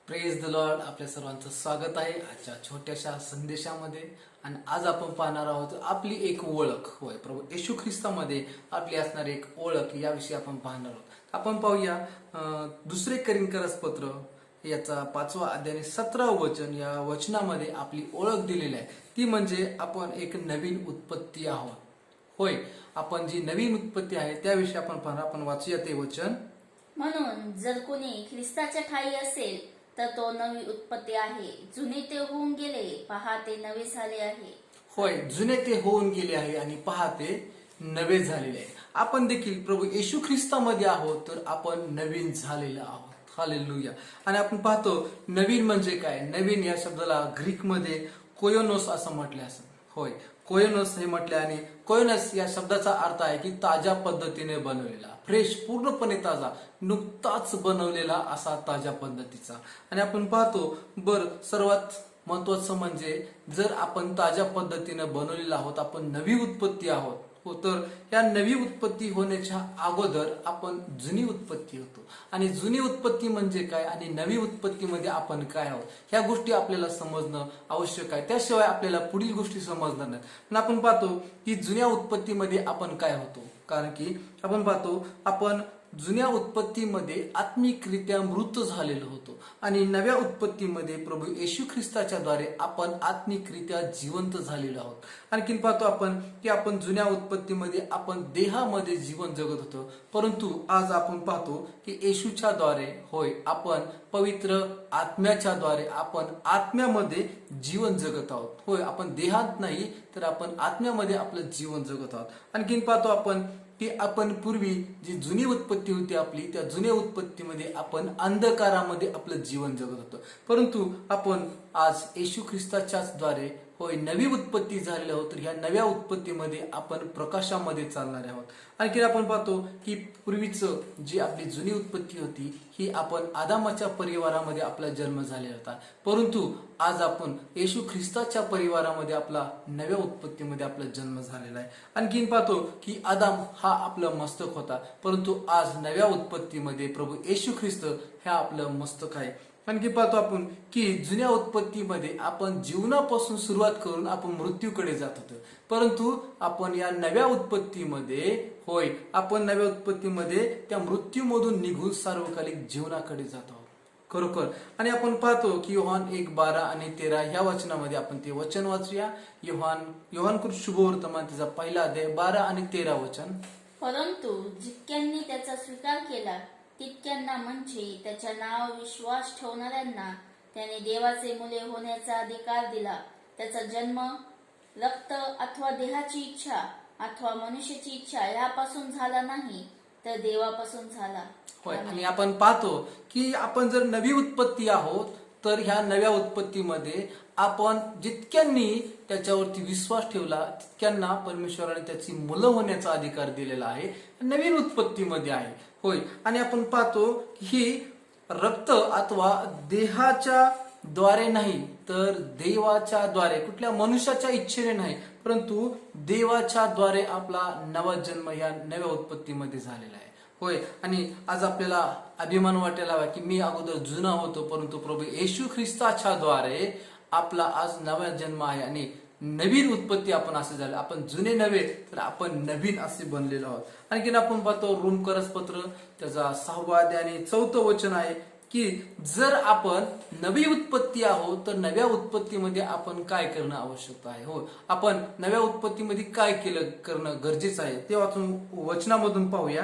Praise the Lord. आपल्या सर्वांचं स्वागत आहे आजच्या छोट्याशा संदेशामध्ये. आणि आज आपण पाहणार आहोत आपली एक ओळख. होय, प्रभू येशू ख्रिस्तामध्ये आपली असणारी एक ओळख याविषयी आपण पाहणार आहोत. आपण पाहूया दुसरे करिंथकरस पत्र याचा 5वा अध्याय 17व वचन. या वचनामध्ये आपली ओळख दिलेली आहे, ती म्हणजे आपण एक नवीन उत्पत्ती आहोत. होय, आपण जी नवीन उत्पत्ती आहे त्याविषयी आपण पाहणार. आपण वाचूया ते वचन. म्हणून जर कोणी ख्रिस्ताच्या ठायी असेल तर तो नवी उत्पत्ती आहे. जुने ते होऊन गेले, पहा ते नवे झाले आहे. होय, जुने ते होऊन गेले आहे आणि पहा ते नवे झालेले आहे. आपण देखील प्रभू येशू ख्रिस्तामध्ये आहोत तर आपण नवीन झालेलं आहोत. हालेलुया. आणि आपण पाहतो नवीन म्हणजे काय. नवीन या शब्दाला ग्रीकमध्ये कोयोनोस असं म्हटले असं. होय, कोयोनोस हे म्हटले आणि कोयोनस या शब्दाचा अर्थ आहे की ताज्या पद्धतीने बनवलेला, फ्रेश, पूर्णपणे ताजा, नुकताच बनवलेला असा ताज्या पद्धतीचा. आणि आपण पाहतो सर्वात महत्वाचं म्हणजे जर आपण ताज्या पद्धतीने बनवलेला आहोत, आपण नवी उत्पत्ती आहोत, तर या नवी उत्पत्ती होण्याच्या अगोदर आपण जुनी उत्पत्ती होतो. आणि जुनी उत्पत्ती म्हणजे काय आणि नवी उत्पत्तीमध्ये आपण काय आहोत ह्या गोष्टी आपल्याला समजणं आवश्यक आहे. त्याशिवाय आपल्याला पुढील गोष्टी समजणार नाहीत. पण आपण पाहतो की जुन्या उत्पत्तीमध्ये आपण काय होतो, कारण की आपण पाहतो आपण जुन्या उत्पत्तीमध्ये आत्मिकरित्या मृत झालेलो होतो आणि नव्या उत्पत्तीमध्ये प्रभू येशू ख्रिस्ताच्या द्वारे आपण आत्मिकरित्या जिवंत झालेलो आहोत. आणखीन पाहतो आपण की आपण जुन्या उत्पत्तीमध्ये आपण देहामध्ये जीवन जगत होतो, परंतु आज आपण पाहतो की येशूच्या द्वारे होय आपण पवित्र आत्म्याच्या द्वारे आपण आत्म्यामध्ये जीवन जगत आहोत. होय, आपण देहात नाही तर आपण आत्म्यामध्ये आपलं जीवन जगत आहोत. आणखीन पाहतो आपण की आपण पूर्वी जी जुनी उत्पत्ती होती आपली, त्या जुन्या उत्पत्तीमध्ये आपण अंधकारामध्ये आपलं जीवन जगत होतो, परंतु आपण आज येशू ख्रिस्ताच्याच द्वारे होय नवी उत्पत्ती झालेली आहोत. तर ह्या नव्या उत्पत्तीमध्ये आपण प्रकाशामध्ये चालणारे आहोत. आणखी आपण पाहतो की पूर्वीचं जी आपली जुनी उत्पत्ती होती ही आपण आदामाच्या परिवारामध्ये आपला जन्म झालेला होता, परंतु आज आपण येशू ख्रिस्ताच्या परिवारामध्ये आपला नव्या उत्पत्तीमध्ये आपला जन्म झालेला आहे. आणखीन पाहतो की आदाम हा आपलं मस्तक होता, परंतु आज नव्या उत्पत्तीमध्ये प्रभू येशू ख्रिस्त हे आपलं मस्तक आहे. आणखी पाहतो आपण की जुन्या उत्पत्तीमध्ये आपण जीवनापासून सुरुवात करून आपण मृत्यूकडे जात होतो, परंतु आपण या नव्या उत्पत्तीमध्ये होय आपण नव्या उत्पत्तीमध्ये त्या मृत्यूमधून निघून सार्वकालिक जीवनाकडे जात आहोत खरोखर. आणि आपण पाहतो की योहान 1:12 आणि 13 ह्या वचनामध्ये आपण ते वचन वाचूया. योहानकृत शुभवर्तमान त्याचा 1 अध्याय 12 आणि 13 वचन. परंतु जितक्यांनी त्याचा स्वीकार केला तितक्यांना म्हणजे त्याच्या नाव विश्वास ठेवणाऱ्यांना त्याने देवाचे मुले होण्याचा अधिकार दिला. त्याचा जन्म रक्त अथवा देहाची इच्छा अथवा मनुष्याची इच्छा यापासून झाला नाही, तर देवापासून झाला. होय, आणि आपण पाहतो की आपण जर नवी उत्पत्ती आहोत तर ह्या नव्या उत्पत्तीमध्ये आपण जितक्यांनी त्याच्यावरती विश्वास ठेवला तितक्यांना परमेश्वराने त्याची मुलं होण्याचा अधिकार दिलेला आहे, नवीन उत्पत्तीमध्ये आहे. होय, आणि आपण पाहतो ही रक्त अथवा देहाच्या द्वारे नाही तर देवाच्या द्वारे, कुठल्या मनुष्याच्या इच्छेने नाही, परंतु देवाच्या द्वारे आपला नवा जन्म या नव्या उत्पत्तीमध्ये झालेला आहे. होय, आणि आज आपल्याला अभिमान वाटायला हवा की मी अगोदर जुना होतो, परंतु प्रभू येशू ख्रिस्ताच्या द्वारे आपला आज नवा जन्म आहे आणि नवीन उत्पत्ती आपण असे झाले. आपण जुने नव्हे तर आपण नवीन असे बनलेलो आहोत. आणखीन आपण पाहतो रोमकरस पत्र त्याचा 6वा अध्याय आणि 4थं वचन आहे की जर आपण नवी उत्पत्ती आहोत तर नव्या उत्पत्तीमध्ये आपण काय करणं आवश्यक आहे. हो, आपण नव्या उत्पत्तीमध्ये काय करणं गरजेचं आहे ते वाचून वचनामधून पाहूया.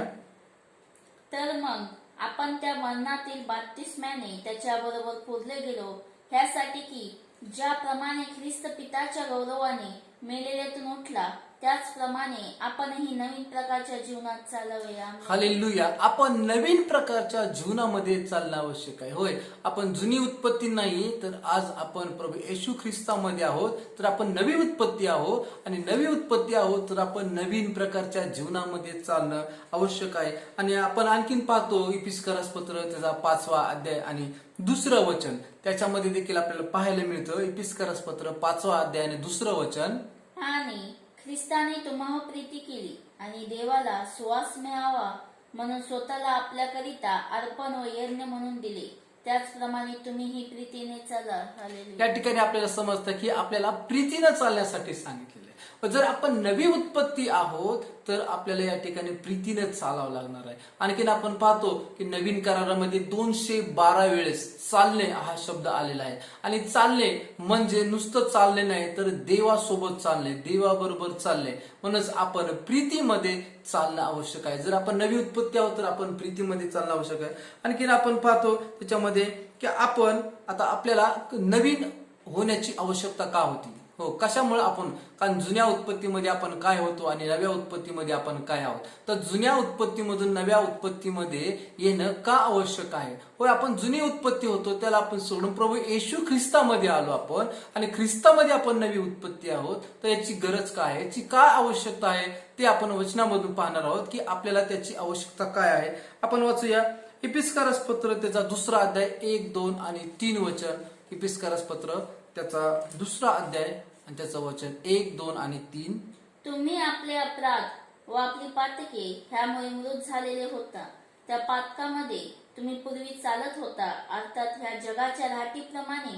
तर मग आपण त्या मरणातील बाप्तिस्म्याने त्याच्याबरोबर पुरले गेलो, ह्यासाठी की ज्याप्रमाणे ख्रिस्त पिताच्या गौरवाने मेलेल्यातून उठला त्याचप्रमाणे आपणही नवीन प्रकारच्या जीवनात चालावे. हालेलुया. आपण नवीन प्रकारच्या जीवनामध्ये चालणं आवश्यक आहे. होय, आपण जुनी उत्पत्ती नाही तर आज आपण प्रभू येशू ख्रिस्तामध्ये आहोत तर आपण नवी उत्पत्ती आहोत, आणि नवी उत्पत्ती आहोत तर आपण नवीन प्रकारच्या जीवनामध्ये चालणं आवश्यक आहे. आणि आपण आणखीन पाहतो इफिसकरस पत्र त्याचा 5वा अध्याय आणि 2रं वचन, त्याच्यामध्ये देखील आपल्याला पाहायला मिळतं. इफिसकरस पत्र 5वा अध्याय आणि 2रं वचन. आणि ख्रिस्ताने तुम्हाला प्रीती केली आणि देवाला सुवास मिळावा म्हणून स्वतःला आपल्याकरिता अर्पण व यज्ञ म्हणून दिले, त्याचप्रमाणे तुम्हीही प्रीतीने चला. हालेलुया. या ठिकाणी आपल्याला समजतं की आपल्याला प्रीतीनं चालण्यासाठी सांगितलेलं आहे. जर आपण नवी उत्पत्ती आहोत तर आपल्याला या ठिकाणी प्रीतीने चालावं लागणार आहे. आणखीन आपण पाहतो की नवीन करारामध्ये 212 वेळेस चालणे हा शब्द आलेला आहे. आणि चालणे म्हणजे नुसतं चालणे नाही तर देवासोबत चालणे, देवाबरोबर चालणे. म्हणूनच आपण प्रीतीमध्ये चालणं आवश्यक आहे. जर आपण नवी उत्पत्ती आहोत तर आपण प्रीतीमध्ये चालणं आवश्यक आहे. आणखीन आपण पाहतो त्याच्यामध्ये की आपण आता आपल्याला नवीन होण्याची आवश्यकता का होती. हो, कशामुळे आपण, कारण जुन्या उत्पत्तीमध्ये आपण काय होतो आणि नव्या उत्पत्तीमध्ये आपण काय आहोत. तर जुन्या उत्पत्तीमधून नव्या उत्पत्तीमध्ये येणं का आवश्यक आहे. होय, आपण जुनी उत्पत्ती होतो त्याला आपण सोडून प्रभू येशू ख्रिस्तामध्ये आलो आपण, आणि ख्रिस्तामध्ये आपण नवी उत्पत्ती आहोत. तर याची गरज काय आहे, याची काय आवश्यकता आहे ते आपण वचनामधून पाहणार आहोत की आपल्याला त्याची आवश्यकता काय आहे. आपण वाचूया इफिस्करास पत्र त्याचा 2 अध्याय 1, 2 आणि 3 वचन. इफिस्करास पत्र त्याचा 2 अध्याय आणि त्याचं वचन 1, 2 आणि 3. तुम्ही आपले अपराध व आपली पातके ह्यामुळे मृत झालेले होता. त्या पातकामध्ये तुम्ही पूर्वी चालत होता, अर्थात ह्या जगाच्या राहटीप्रमाणे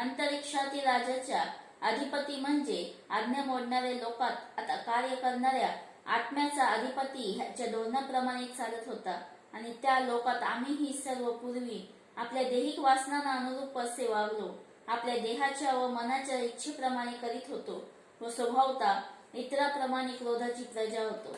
अंतरिक्षातील राजाच्या अधिपती म्हणजे आज्ञा मोडणाऱ्या लोकात आता कार्य करणाऱ्या आत्म्याचा अधिपती ह्याच्या धोरणाप्रमाणे चालत होता. आणि त्या लोकात आम्हीही सर्व पूर्वी आपल्या दैहिक वासनांना अनुरूप असे वागलो, आपल्या देहाच्या व मनाच्या इच्छेप्रमाणे करीत होतो व स्वभावता इतरांप्रमाणे क्रोधाची प्रजा होतो.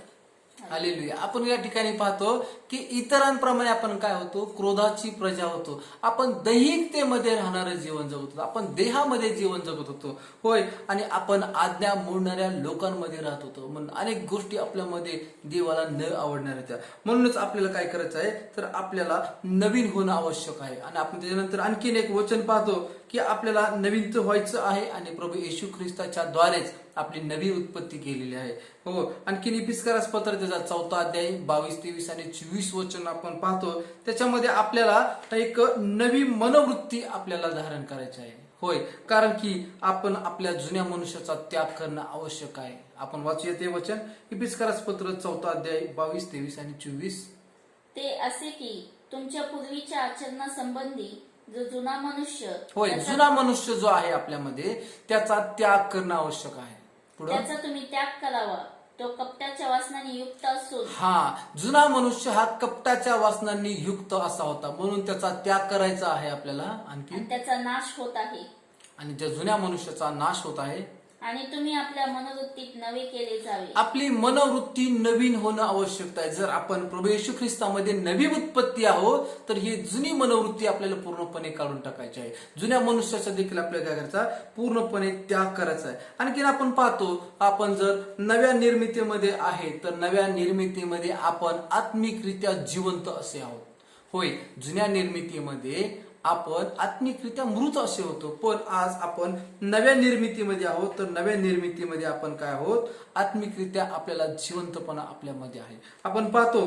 हालेलुया. आपण या ठिकाणी पाहतो की इतरांप्रमाणे आपण काय होतो, क्रोधाची प्रजा होतो. आपण दैहिकतेमध्ये राहणारं जीवन जगत होतो, आपण देहामध्ये जीवन जगत होतो. होय, आणि आपण आज्ञा मोडणाऱ्या लोकांमध्ये राहत होतो. म्हणून अनेक गोष्टी आपल्यामध्ये देवाला न आवडणाऱ्या त्या. म्हणूनच आपल्याला काय करायचं आहे तर आपल्याला नवीन होणं आवश्यक आहे. आणि आपण त्याच्यानंतर आणखीन एक वचन पाहतो की आपल्याला नवीन व्हायचं आहे आणि प्रभू येशू ख्रिस्ताच्या द्वारेच आपली नवी उत्पत्ती केलेली आहे. हो, आणखीन इफिस्करास पत्र त्याचा 4 अध्याय 22, 23 आणि 24 वचन आपण पाहतो. त्याच्यामध्ये आपल्याला एक नवी मनोवृत्ती आपल्याला धारण करायची आहे. होय, कारण की आपण आपल्या जुन्या मनुष्याचा त्याग करणं आवश्यक आहे. आपण वाचूया ते वचन इफिस्करास पत्र 4 अध्याय 22, 23 आणि 24. ते असे की तुमच्या पूर्वीच्या आचरणासंबंधी जो जुना मनुष्य, होय, जुना मनुष्य जो आहे आपल्यामध्ये त्याचा त्याग करणं आवश्यक आहे. पुढे त्याचा तुम्ही त्याग करावा. तो कपटाच्या वासनाने युक्त असून, जुना मनुष्य हा कपटाच्या वासनांनी युक्त असा होता, म्हणून त्याचा त्याग करायचा आहे आपल्याला. आणखी आणि त्याचा नाश होत आहे. आणि त्या जुन्या मनुष्याचा नाश होत आहे. आणि तुम्ही आपल्या मनोवृत्तीत नवे केले जावे. आपली मनोवृत्ती नवीन होणं आवश्यक आहे. जर आपण प्रभू येशू ख्रिस्तामध्ये नवी उत्पत्ती आहोत तर ही जुनी मनोवृत्ती आपल्याला पूर्णपणे काढून टाकायची आहे. जुन्या मनुष्याचा देखील आपल्याला काय करायचा, पूर्णपणे त्याग करायचा आहे. आणखीन आपण पाहतो, आपण जर नव्या निर्मितीमध्ये आहे तर नव्या निर्मितीमध्ये आपण आत्मिकरित्या जिवंत असे आहोत. होय, जुन्या निर्मितीमध्ये आपण आत्मिकरित्या मृत असे होतो, पण आज आपण नव्या निर्मितीमध्ये आहोत. तर नव्या निर्मितीमध्ये आपण काय आहोत, आत्मिकरित्या आपल्याला जिवंतपणा आपल्यामध्ये आहे. आपण पाहतो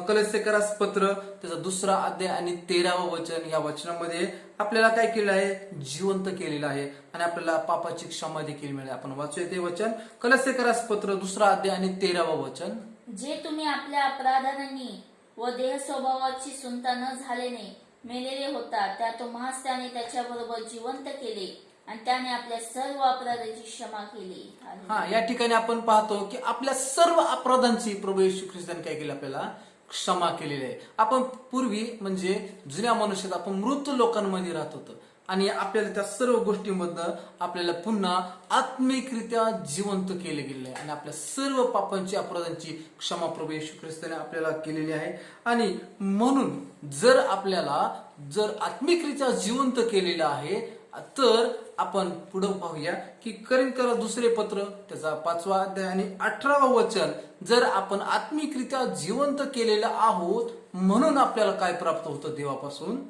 कलोस्येकरास पत्र त्याचा 2 अध्याय आणि 13व वचन. या वचनामध्ये आपल्याला काय केलं आहे, जिवंत केलेलं आहे आणि आपल्याला पापाची क्षमा देखील मिळाली. आपण वाचूया ते वचन कलोस्येकरास पत्र 2 अध्याय आणि 13व वचन. जे तुम्ही आपल्या अपराधांनी व देह स्वभावाची सुनता न झाल्याने मेलेले होता, त्या तो महास्त्याने त्याच्याबरोबर जिवंत केले आणि त्याने आपल्या सर्व अपराधाची क्षमा केली. या ठिकाणी आपण पाहतो की आपल्या सर्व अपराधांची प्रभू येशू ख्रिस्ताने काय केली, आपल्याला क्षमा केलेली आहे. आपण पूर्वी म्हणजे जुन्या मनुष्यात आपण मृत लोकांमध्ये राहत होतो आणि आपल्याला त्या सर्व गोष्टींमधनं आपल्याला पुन्हा आत्मिकरित्या जिवंत केले गेले आहे आणि आपल्या सर्व पापांची अपराधांची क्षमा प्रभू येशू ख्रिस्ताने आपल्याला केलेली आहे. आणि म्हणून जर आपल्याला आत्मिकरित्या जिवंत केलेलं आहे तर आपण पुढे पाहूया की करिंथीकर 2 पत्र त्याचा 5वा अध्याय आणि 18व वचन. जर आपण आत्मिकरित्या जिवंत केलेलं आहोत म्हणून आपल्याला काय प्राप्त होतं देवापासून,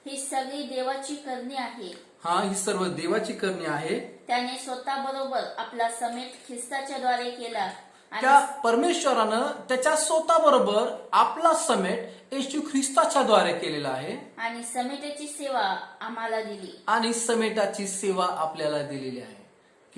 ही सगळी देवाची करणी आहे. ही सर्व देवाची करणी आहे. त्याने स्वतः बरोबर आपला समेट ख्रिस्ताच्या द्वारे केला. त्या परमेश्वरानं त्याच्या स्वतःबरोबर आपला समेट येशू ख्रिस्ताच्या द्वारे केलेला आहे आणि समेटाची सेवा आम्हाला दिली. आणि समेटाची सेवा आपल्याला दिलेली आहे.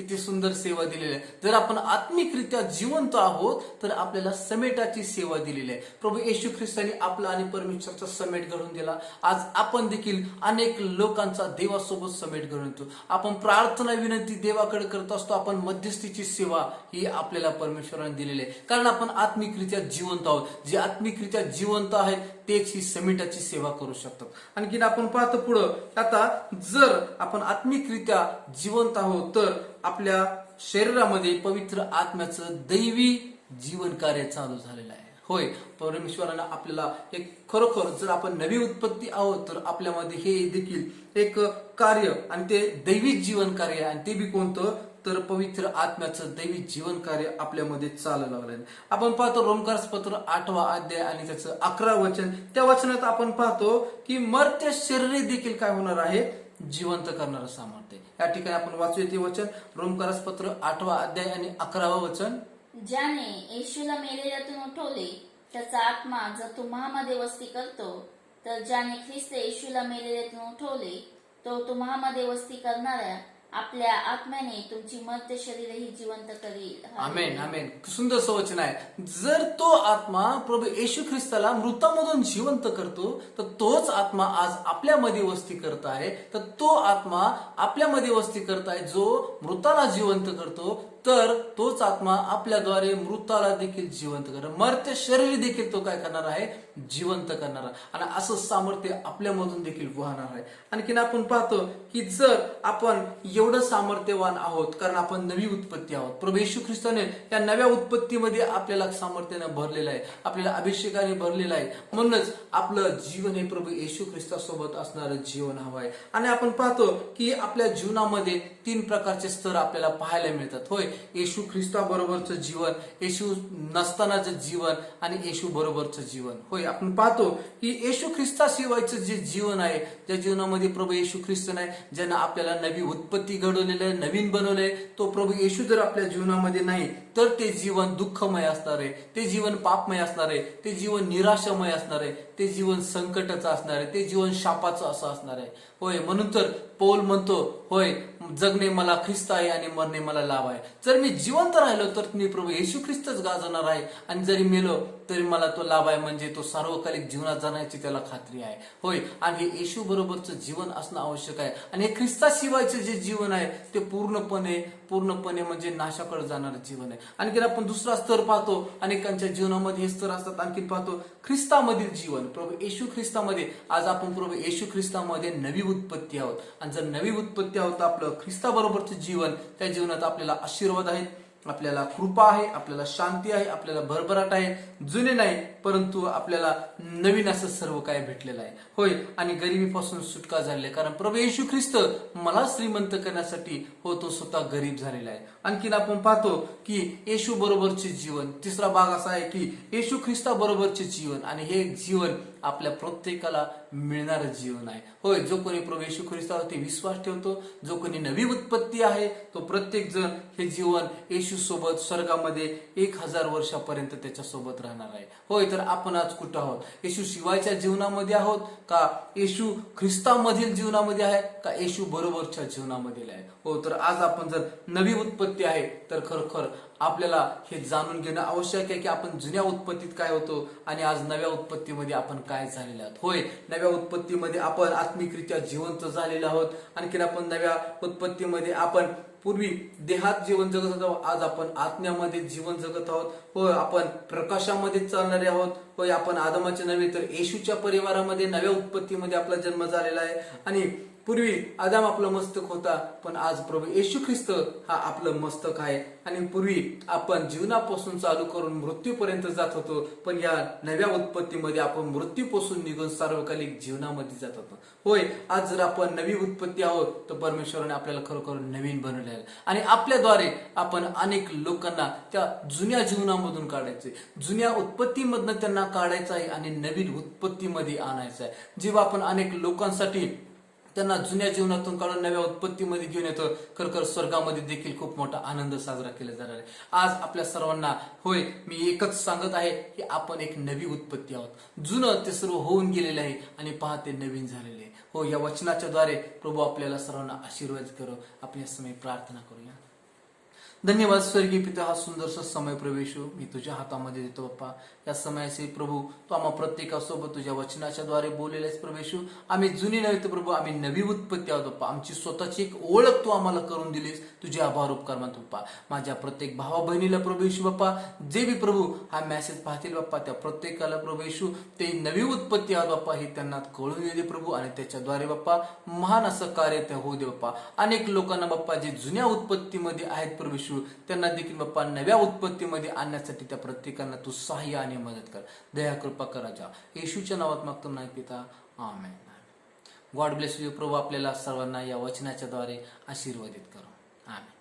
किती सुंदर सेवा दिलेली आहे. जर आपण आत्मिकरित्या जिवंत आहोत तर आपल्याला समेटाची सेवा दिलेली आहे. प्रभू येशू ख्रिस्ताने आपला आणि परमेश्वरचा समेट घडवून दिला. आज आपण देखील अनेक लोकांचा देवासोबत समेट घडवून येतो. आपण प्रार्थना विनंती देवाकडे करत असतो. आपण मध्यस्थीची सेवा ही आपल्याला परमेश्वराने दिलेली आहे, कारण आपण आत्मिकरित्या जिवंत आहोत. जे आत्मिकरित्या जिवंत आहेत तेच ही समेटाची सेवा करू शकतात. आणखीन आपण पाहतो पुढं, आता जर आपण आत्मिकरित्या जिवंत आहोत तर आपल्या शरीरामध्ये पवित्र आत्म्याचं दैवी जीवन कार्य चालू झालेलं आहे. होय, परमेश्वरानं आपल्याला एक खरोखर जर आपण नवी उत्पत्ती आहोत तर आपल्यामध्ये हे देखील एक कार्य आणि ते दैवी जीवन कार्य आहे. आणि ते बी कोणतं तर पवित्र आत्म्याचं दैवी जीवन कार्य आपल्यामध्ये चालू लागलं आहे. आपण पाहतो रोमकार्स पत्र 8वा अध्याय आणि त्याचं 11 वचन. त्या वचनात आपण पाहतो की मर्त्य शरीर देखील काय होणार आहे, जिवंत करणारं सामर्थ्य. या ठिकाणी आपण वाचूया ते वचन, रोमकार्स पत्र 8वा अध्याय आणि 11वं वचन. ज्याने येशूला मेलेल्यातून उठवले त्याचा आत्मा जर तुम्हामध्ये वस्ती करतो, तर ज्याने ख्रिस्त येशूला मेलेल्यातून उठवले तो तुम्हामध्ये वस्ती करणाऱ्या आपल्या आत्म्याने तुमची मर्त्य शरीरही जिवंत करील. आमेन आमेन. सुंदर वचन आहे. जर तो आत्मा प्रभू येशू ख्रिस्ताला मृतामधून जिवंत करतो तर तोच आत्मा आज आपल्यामध्ये वस्ती करत आहे. तर तो आत्मा आपल्यामध्ये वस्ती करत आहे जो मृताला जिवंत करतो, तर तोच आत्मा आपल्याद्वारे मृताला देखील जिवंत करणार, मर्त्य शरीर देखील तो काय करणार आहे, जिवंत करणार. आणि असं सामर्थ्य आपल्यामधून देखील वाहणार आहे. आणखीन आपण पाहतो की जर आपण एवढं सामर्थ्यवान आहोत कारण आपण नवी उत्पत्ती आहोत. प्रभू येशू ख्रिस्ताने या नव्या उत्पत्तीमध्ये आपल्याला सामर्थ्यानं भरलेलं आहे, आपल्याला अभिषेकाने भरलेलं आहे. म्हणूनच आपलं जीवन हे प्रभू येशू ख्रिस्तासोबत असणारं जीवन हवं आहे. आणि आपण पाहतो की आपल्या जीवनामध्ये 3 प्रकारचे स्तर आपल्याला पाहायला मिळतात. होय, येशू ख्रिस्ता बरोबरचं जीवन, येशू नसतानाचं जीवन आणि येशू बरोबरचं जीवन. होय, आपण पाहतो की येशू ख्रिस्ताशिवायचं जे जीवन आहे, ज्या जीवनामध्ये प्रभू येशू ख्रिस्त नाही, ज्यानं आपल्याला नवी उत्पत्ती घडवलेलं आहे, नवीन बनवलंय, तो प्रभू येशू जर आपल्या जीवनामध्ये नाही तर ते जीवन दुःखमय असणार आहे, ते जीवन पापमय असणार आहे, ते जीवन निराशामय असणार आहे, ते जीवन संकटाचं असणार आहे, ते जीवन शापाचं असं असणार आहे. होय, म्हणून तर पौल म्हणतो, होय, जगणे मला ख्रिस्त आहे आणि मरणे मला लाभ आहे. जर मी जिवंत राहिलो तर मी प्रभू येशू ख्रिस्तच गाजवणार आहे, आणि जरी मेलो तरी मला तो लाभ आहे, म्हणजे तो सार्वकालिक जीवनात जाण्याची त्याला खात्री आहे. होय, आणि हे येशू बरोबरचं जीवन असणं आवश्यक आहे. आणि हे ख्रिस्ताशिवायचं जे जीवन आहे ते पूर्णपणे म्हणजे नाशाकडे जाणारं जीवन आहे. आणखी आपण दुसरा स्तर पाहतो, अनेकांच्या जीवनामध्ये हे स्तर असतात. आणखी पाहतो ख्रिस्तामधील जीवन, प्रभू येशू ख्रिस्तामध्ये. आज आपण प्रभू येशू ख्रिस्तामध्ये नवी उत्पत्ती आहोत, आणि जर नवी उत्पत्ती आहोत आपलं ख्रिस्ताबरोबरचं जीवन, त्या जीवनात आपल्याला आशीर्वाद आहेत, आपल्याला कृपा आहे, आपल्याला शांती आहे, आपल्याला भरभराट आहे. जुने नाही परंतु आपल्याला नवीन असं सर्व काय भेटलेलं आहे. होय, आणि गरिबीपासून सुटका झालेली आहे, कारण प्रभू येशू ख्रिस्त मला श्रीमंत करण्यासाठी तो स्वतः गरीब झालेला आहे. आणखीन आपण पाहतो की येशू बरोबरचे जीवन, तिसरा भाग असा आहे की येशू ख्रिस्ता बरोबरचे जीवन, आणि हे जीवन आपल्या प्रत्येकाला मिळणारं जीवन आहे. होय, जो कोणी प्रभू येशू ख्रिस्तावरती विश्वास ठेवतो, जो कोणी नवी उत्पत्ती आहे, तो प्रत्येक जण हे जीवन येशू सोबत स्वर्गामध्ये 1000 वर्षापर्यंत त्याच्या सोबत राहणार आहे. होय, तर आपण आज कुठं आहोत? येशू शिवायच्या जीवनामध्ये आहोत का येशू ख्रिस्तामधील जीवनामध्ये आहे का येशू बरोबरच्या जीवनामधील आहे? हो, तर आज आपण जर नवी उत्पत्ती आहे तर खरोखर आपल्याला हे जाणून घेणं आवश्यक आहे की आपण जुन्या उत्पत्तीत काय होतो आणि आज नव्या उत्पत्तीमध्ये आपण काय झालेले आहोत. होय, नव्या उत्पत्तीमध्ये आपण आत्मिकरित्या जिवंत झालेलो आहोत. आणखीन आपण नव्या उत्पत्तीमध्ये आपण पूर्वी देहात जीवन जगत होतो, आज आपण आत्म्यामध्ये जीवन जगत आहोत. होय, आपण प्रकाशामध्ये चालणारे आहोत. होय, आपण आदमाचे नव्हे तर येशूच्या परिवारामध्ये नव्या उत्पत्तीमध्ये आपला जन्म झालेला आहे. आणि पूर्वी आदाम आपलं मस्तक होता, पण आज प्रभू येशू ख्रिस्त हा आपलं मस्तक आहे. आणि पूर्वी आपण जीवनापासून चालू करून मृत्यूपर्यंत जात होतो, पण या नव्या उत्पत्तीमध्ये आपण मृत्यूपासून निघून सार्वकालिक जीवनामध्ये जात होतो. होय, आज जर आपण नवी उत्पत्ती आहोत तर परमेश्वराने आपल्याला खरोखर नवीन बनवले आहे, आणि आपल्याद्वारे आपण अनेक लोकांना त्या जुन्या जीवनामधून काढायचे, जुन्या उत्पत्तीमधनं त्यांना काढायचं आहे आणि नवीन उत्पत्तीमध्ये आणायचं आहे. जेव्हा आपण अनेक लोकांसाठी त्यांना जुन्या जीवनातून काढून नव्या उत्पत्तीमध्ये घेऊन येतो, खरोखर स्वर्गामध्ये देखील खूप मोठा आनंद साजरा केला जाणार आहे. आज आपल्या सर्वांना, होय, मी एकच सांगत आहे की आपण एक नवी उत्पत्ती आहोत. जुनं ते सर्व होऊन गेलेलं आहे आणि पहा ते नवीन झालेले आहे. हो, या वचनाच्या द्वारे प्रभू आपल्याला सर्वांना आशीर्वाद करो. आपण या समय प्रार्थना करूया. धन्यवाद स्वर्गीय पिता, हा सुंदरसा समय प्रवेशू मी तुझ्या हातामध्ये देतो बाप्पा. या समयाचे प्रभू तू आम्हा प्रत्येकासोबत तुझ्या वचनाच्या द्वारे बोललेलेस प्रवेशू. आम्ही जुनी नव्हे तर प्रभू आम्ही नवी उत्पत्ती आहोत बाप्पा. आमची स्वतःची एक ओळख तू आम्हाला करून दिलीस. तुझे आभार उपकार मानतो बाप्पा. माझ्या प्रत्येक भावा बहिणीला प्रभू बाप्पा, जे बी प्रभू हा मेसेज पाहतील बाप्पा, त्या प्रत्येकाला प्रभू ते नवी उत्पत्ती आहोत बाप्पा हे त्यांना कळून येते प्रभू. आणि त्याच्याद्वारे बाप्पा महान असं कार्य त्या होऊ दे बाप्पा. अनेक लोकांना बाप्पा जे जुन्या उत्पत्तीमध्ये आहेत प्रभू, त्यांना देखील बाप्पा नव्या उत्पत्तीमध्ये आणण्यासाठी त्या प्रत्येकांना तू सहाय्य आणि मदत कर. दया कृपा करा जा येशूच्या नावात मागतो नाही पिता, आमेन. God bless you. प्रभू आपल्याला सर्वांना या वचनाच्या द्वारे आशीर्वादित करो. आमेन.